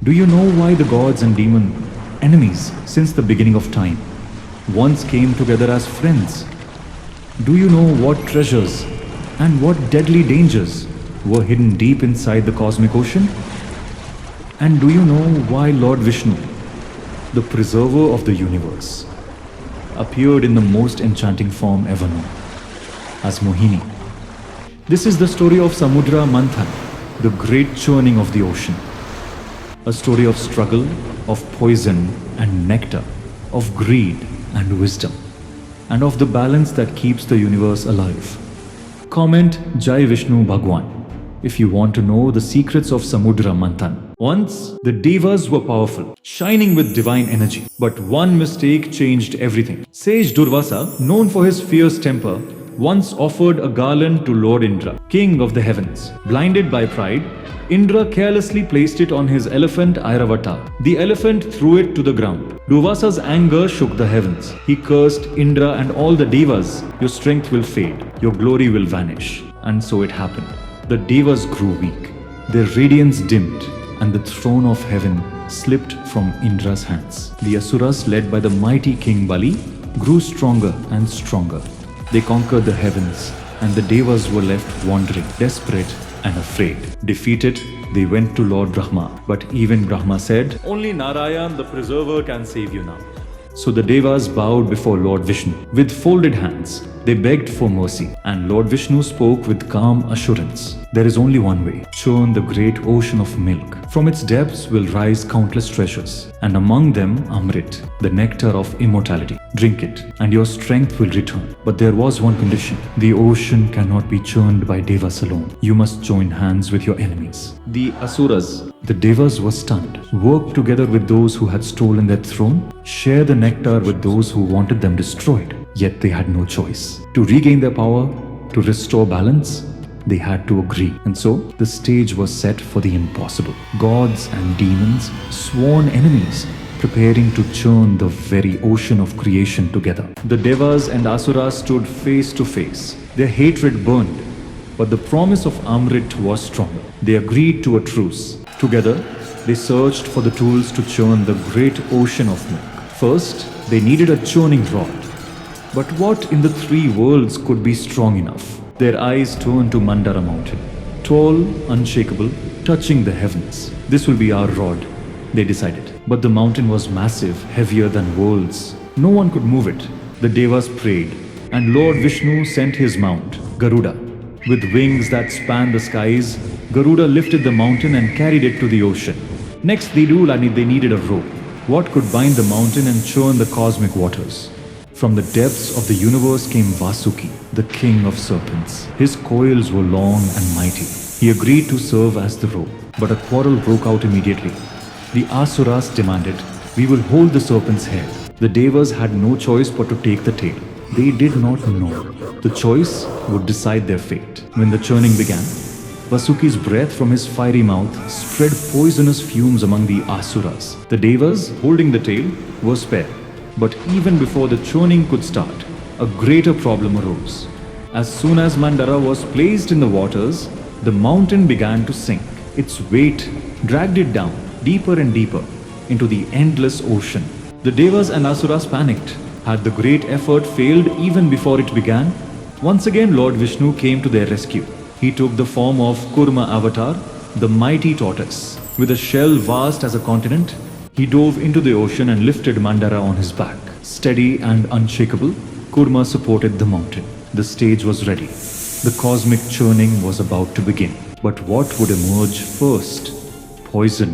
Do you know why the gods and demon enemies since the beginning of time once came together as friends? Do you know what treasures and what deadly dangers were hidden deep inside the cosmic ocean? And do you know why Lord Vishnu, the preserver of the universe, appeared in the most enchanting form ever known, as Mohini? This is the story of Samudra Manthan, the great churning of the ocean. A story of struggle, of poison and nectar, of greed and wisdom, and of the balance that keeps the universe alive. Comment Jai Vishnu Bhagwan if you want to know the secrets of Samudra Manthan. Once, the Devas were powerful, shining with divine energy. But one mistake changed everything. Sage Durvasa, known for his fierce temper, once offered a garland to Lord Indra, king of the heavens. Blinded by pride, Indra carelessly placed it on his elephant Airavata. The elephant threw it to the ground. Durvasa's anger shook the heavens. He cursed Indra and all the Devas. Your strength will fade, your glory will vanish. And so it happened. The Devas grew weak. Their radiance dimmed, and the throne of heaven slipped from Indra's hands. The Asuras, led by the mighty King Bali, grew stronger and stronger. They conquered the heavens, and the Devas were left wandering, desperate and afraid. Defeated, they went to Lord Brahma. But even Brahma said, "Only Narayan, the preserver, can save you now." So the Devas bowed before Lord Vishnu. With folded hands, they begged for mercy, and Lord Vishnu spoke with calm assurance. There is only one way. Churn the great ocean of milk. From its depths will rise countless treasures, and among them Amrit, the nectar of immortality. Drink it, and your strength will return. But there was one condition. The ocean cannot be churned by Devas alone. You must join hands with your enemies. The Asuras, the Devas, were stunned. Work together with those who had stolen their throne. Share the nectar with those who wanted them destroyed. Yet they had no choice. To regain their power, to restore balance, they had to agree. And so the stage was set for the impossible. Gods and demons, sworn enemies, preparing to churn the very ocean of creation together. The Devas and Asuras stood face to face. Their hatred burned, but the promise of Amrit was stronger. They agreed to a truce. Together, they searched for the tools to churn the great ocean of milk. First, they needed a churning rod. But what in the three worlds could be strong enough? Their eyes turned to Mandara mountain, tall, unshakable, touching the heavens. This will be our rod, they decided. But the mountain was massive, heavier than worlds. No one could move it. The Devas prayed, and Lord Vishnu sent his mount, Garuda. With wings that spanned the skies, Garuda lifted the mountain and carried it to the ocean. Next, they needed a rope. What could bind the mountain and churn the cosmic waters? From the depths of the universe came Vasuki, the king of serpents. His coils were long and mighty. He agreed to serve as the rope, but a quarrel broke out immediately. The Asuras demanded, "We will hold the serpent's head." The Devas had no choice but to take the tail. They did not know. The choice would decide their fate. When the churning began, Vasuki's breath from his fiery mouth spread poisonous fumes among the Asuras. The Devas, holding the tail, were spared. But even before the churning could start, a greater problem arose. As soon as Mandara was placed in the waters, the mountain began to sink. Its weight dragged it down, deeper and deeper, into the endless ocean. The Devas and Asuras panicked. Had the great effort failed even before it began? Once again, Lord Vishnu came to their rescue. He took the form of Kurma avatar, the mighty tortoise. With a shell vast as a continent, he dove into the ocean and lifted Mandara on his back. Steady and unshakable, Kurma supported the mountain. The stage was ready. The cosmic churning was about to begin. But what would emerge first? Poison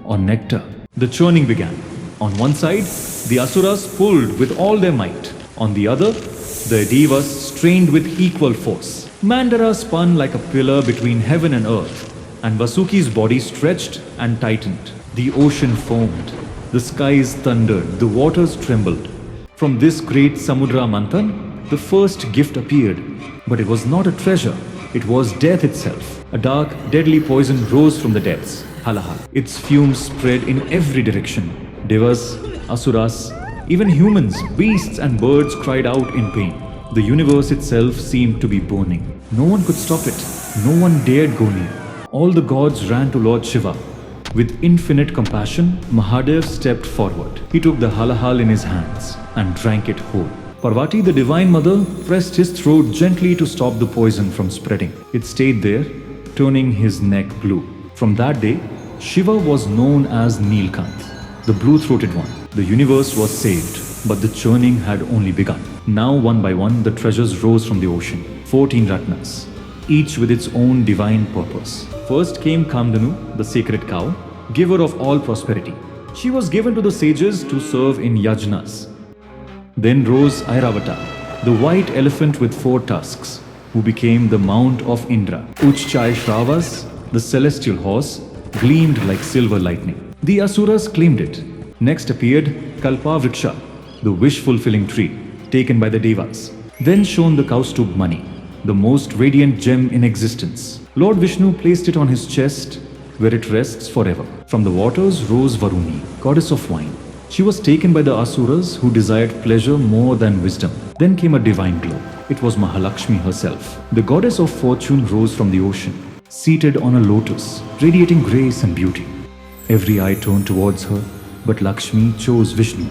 or nectar? The churning began. On one side, the Asuras pulled with all their might. On the other, the Devas strained with equal force. Mandara spun like a pillar between heaven and earth, and Vasuki's body stretched and tightened. The ocean foamed, the skies thundered, the waters trembled. From this great Samudra Manthan, the first gift appeared. But it was not a treasure, it was death itself. A dark, deadly poison rose from the depths, Halahal. Its fumes spread in every direction. Devas, Asuras, even humans, beasts and birds cried out in pain. The universe itself seemed to be burning. No one could stop it. No one dared go near. All the gods ran to Lord Shiva. With infinite compassion, Mahadev stepped forward. He took the Halahal in his hands and drank it whole. Parvati, the Divine Mother, pressed his throat gently to stop the poison from spreading. It stayed there, turning his neck blue. From that day, Shiva was known as Neelkanth, the blue-throated one. The universe was saved, but the churning had only begun. Now, one by one, the treasures rose from the ocean. 14 Ratnas, each with its own divine purpose. First came Kamdanu, the sacred cow, giver of all prosperity. She was given to the sages to serve in yajnas. Then rose Airavata, the white elephant with 4 tusks, who became the mount of Indra. Uchchai Shravas, the celestial horse, gleamed like silver lightning. The Asuras claimed it. Next appeared Kalpavriksha, the wish-fulfilling tree, taken by the Devas. Then shone the Kaustubh Mani, the most radiant gem in existence. Lord Vishnu placed it on his chest, where it rests forever. From the waters rose Varuni, goddess of wine. She was taken by the Asuras, who desired pleasure more than wisdom. Then came a divine glow. It was Mahalakshmi herself. The goddess of fortune rose from the ocean, seated on a lotus, radiating grace and beauty. Every eye turned towards her, but Lakshmi chose Vishnu,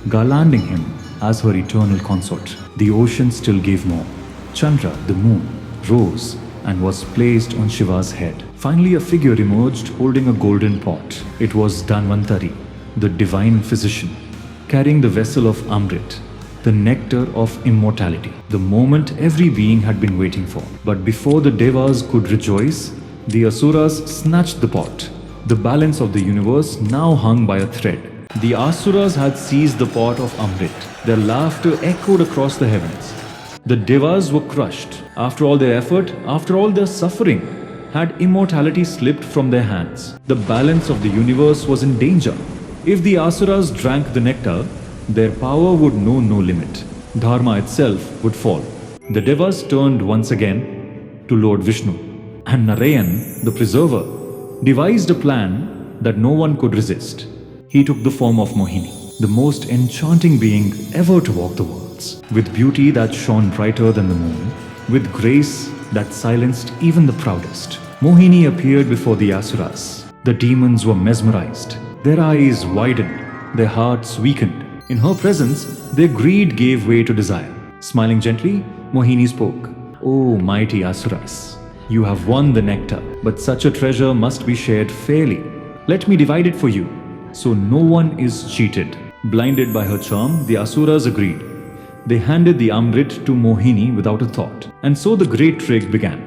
garlanding him as her eternal consort. The ocean still gave more. Chandra, the moon, rose and was placed on Shiva's head. Finally, a figure emerged holding a golden pot. It was Dhanvantari, the divine physician, carrying the vessel of Amrit, the nectar of immortality, the moment every being had been waiting for. But before the Devas could rejoice, the Asuras snatched the pot. The balance of the universe now hung by a thread. The Asuras had seized the pot of Amrit. Their laughter echoed across the heavens. The Devas were crushed. After all their effort, after all their suffering, had immortality slipped from their hands. The balance of the universe was in danger. If the Asuras drank the nectar, their power would know no limit. Dharma itself would fall. The Devas turned once again to Lord Vishnu, and Narayan, the preserver, devised a plan that no one could resist. He took the form of Mohini, the most enchanting being ever to walk the worlds, with beauty that shone brighter than the moon, with grace that silenced even the proudest. Mohini appeared before the Asuras. The demons were mesmerized. Their eyes widened, their hearts weakened. In her presence, their greed gave way to desire. Smiling gently, Mohini spoke. "O mighty Asuras, you have won the nectar, but such a treasure must be shared fairly. Let me divide it for you, so no one is cheated." Blinded by her charm, the Asuras agreed. They handed the Amrit to Mohini without a thought. And so the great trick began.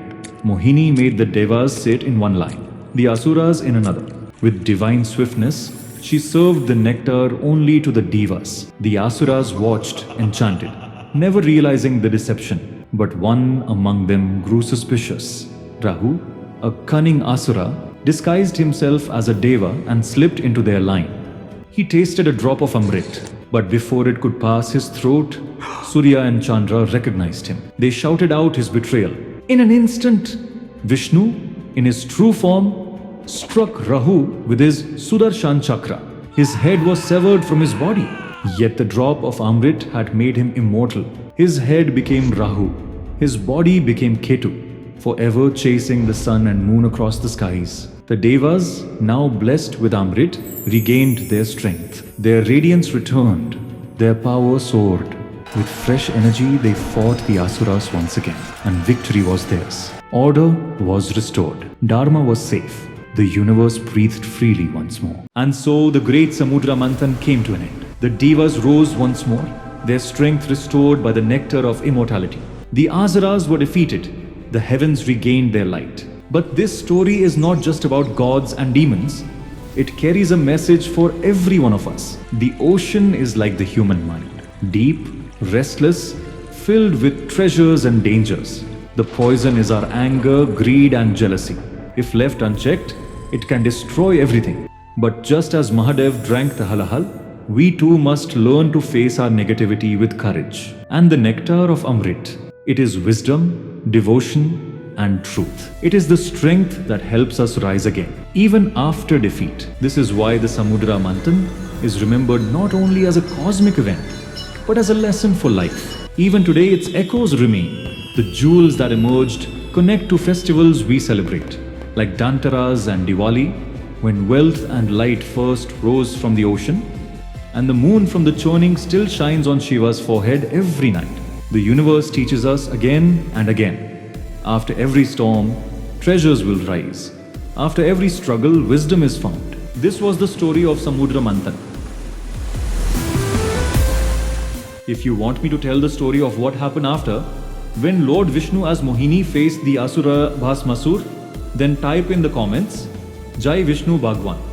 Mohini made the Devas sit in one line, the Asuras in another. With divine swiftness, she served the nectar only to the Devas. The Asuras watched enchanted, never realizing the deception. But one among them grew suspicious. Rahu, a cunning Asura, disguised himself as a Deva and slipped into their line. He tasted a drop of Amrit, but before it could pass his throat, Surya and Chandra recognized him. They shouted out his betrayal. In an instant, Vishnu, in his true form, struck Rahu with his Sudarshan chakra. His head was severed from his body. Yet the drop of Amrit had made him immortal. His head became Rahu. His body became Ketu, forever chasing the sun and moon across the skies. The Devas, now blessed with Amrit, regained their strength. Their radiance returned. Their power soared. With fresh energy, they fought the Asuras once again, and victory was theirs. Order was restored. Dharma was safe. The universe breathed freely once more. And so the great Samudra Manthan came to an end. The Devas rose once more, their strength restored by the nectar of immortality. The Asuras were defeated. The heavens regained their light. But this story is not just about gods and demons. It carries a message for every one of us. The ocean is like the human mind. Deep, restless, filled with treasures and dangers. The poison is our anger, greed and jealousy. If left unchecked, it can destroy everything. But just as Mahadev drank the Halahal, we too must learn to face our negativity with courage. And the nectar of Amrit, it is wisdom, devotion, and truth. It is the strength that helps us rise again, even after defeat. This is why the Samudra Manthan is remembered not only as a cosmic event, but as a lesson for life. Even today, its echoes remain. The jewels that emerged connect to festivals we celebrate, like Dantaras and Diwali, when wealth and light first rose from the ocean, and the moon from the churning still shines on Shiva's forehead every night. The universe teaches us again and again. After every storm, treasures will rise. After every struggle, wisdom is found. This was the story of Samudra Manthan. If you want me to tell the story of what happened after, when Lord Vishnu as Mohini faced the Asura Bhasmasur, then type in the comments, Jai Vishnu Bhagwan.